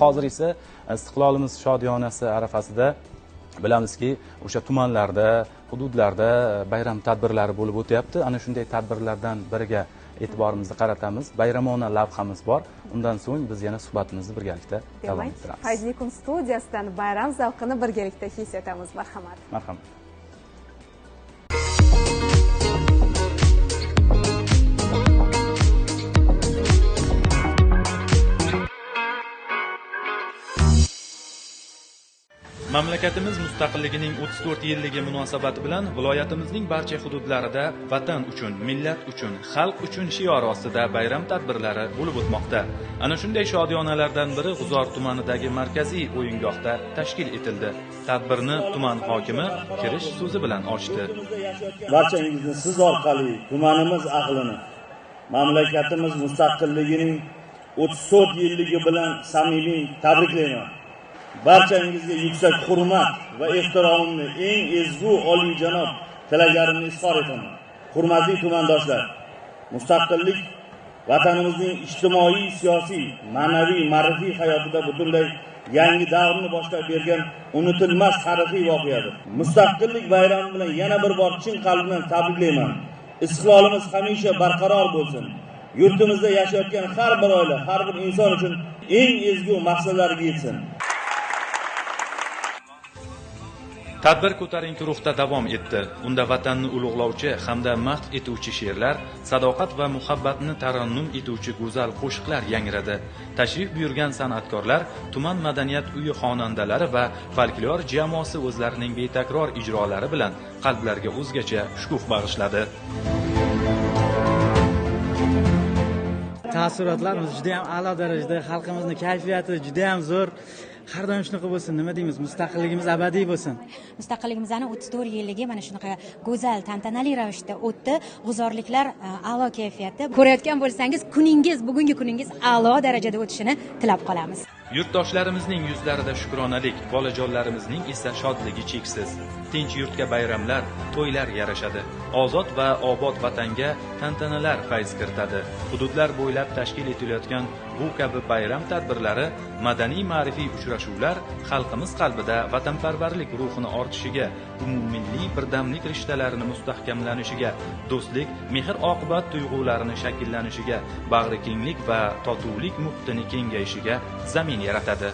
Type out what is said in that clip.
Hozir esa istiqlolimiz shodiyonasi arafasida bilamizki, o'sha tumanlarda, hududlarda bayram tadbirlari bo'lib o'tyapti. Ana shunday tadbirlardan biriga e'tiborimizni qaratamiz. Bayramona lavhamiz bor. Undan so'ng biz yana suhbatimizni birgalikda davom ettiramiz. Fayzli kun studiyasidan bayram zavqini birgalikda his etamiz. Marhamat. Marhamat. Mamlakatimiz mustaqilligining 34 yilligi munosabati bilan viloyatimizning barcha hududlarida vatan uchun, millat uchun, xalq uchun shiori ostida bayram tadbirlari bo'lib o'tmoqda. Ana shunday shodiyonalardan biri G'uzor tumanidagi markaziy o'yingohda tashkil etildi. Tadbirni tuman hokimi kirish so'zi bilan ochdi. Barchangizni siz orqali tumanimiz ahlini mamlakatimiz mustaqilligining 34 yilligi bilan samimiy tabriklayman. Barchangizga yuksak hurmat va ehtiromimni eng ezgu oliyjanob tilaklarimni izhor etaman. Hurmatli tumandoshlar, mustaqillik vatanimizning ijtimoiy, siyosiy, ma'naviy, ma'rifiy hayotida butunlay yangi davrni boshlab bergan unutilmas tarixiy voqeadir. Mustaqillik bayrami bilan yana bir bor chin qalbimdan tabriklayman. Istiqlolimiz hamisha barqaror bo'lsin. Yurtimizda yashayotgan har bir oila, har bir inson uchun eng ezgu maqsadlarga yetsin. Tadbir ko'tarinki ruhda davom etdi. Unda vatanni ulug'lovchi hamda madh etuvchi she'rlar, sadoqat va muhabbatni tarannum etuvchi go'zal qo'shiqlar yangradi. Tashrif buyurgan san'atkorlar, tuman madaniyat uyi xonandalari va folklor jamoasi o'zlarining betakror ijrolari bilan qalblarga o'zgacha shukuf bag'ishladi. Taassurotlarimiz juda ham a'lo darajada, xalqimizning kayfiyati juda ham zo'r. Har doim shunaqa bo'lsin, nima deymiz, mustaqilligimiz abadiy bo'lsin. Mustaqilligimizning 34 yilligi mana shunaqa go'zal, tantanali ravishda o'tdi. G'uzorliklar a'lo kayfiyatda. Ko'rayotgan bo'lsangiz, kuningiz, bugungi kuningiz a'lo darajada o'tishini tilab qolamiz. Yurtdoshlarimizning yuzlarida shukronalik, bolajonlarimizning esa shodligi cheksiz. Tinch yurtga bayramlar, to'ylar yarashadi. Ozod va obod vatanga tantanalar fayz kiritadi. Hududlar bo'ylab tashkil etilayotgan bu kabi bayram tadbirlari, madaniy ma'rifiy uchrashuvlar xalqimiz qalbida vatanparvarlik ruhini ortishiga, umummilliy birdamlik rishtalarini mustahkamlanishiga, do'stlik, mehr-oqibat tuyg'ularini shakllanishiga, bag'rikenglik va totuvlik muhitini kengayishiga zamin yaratadi.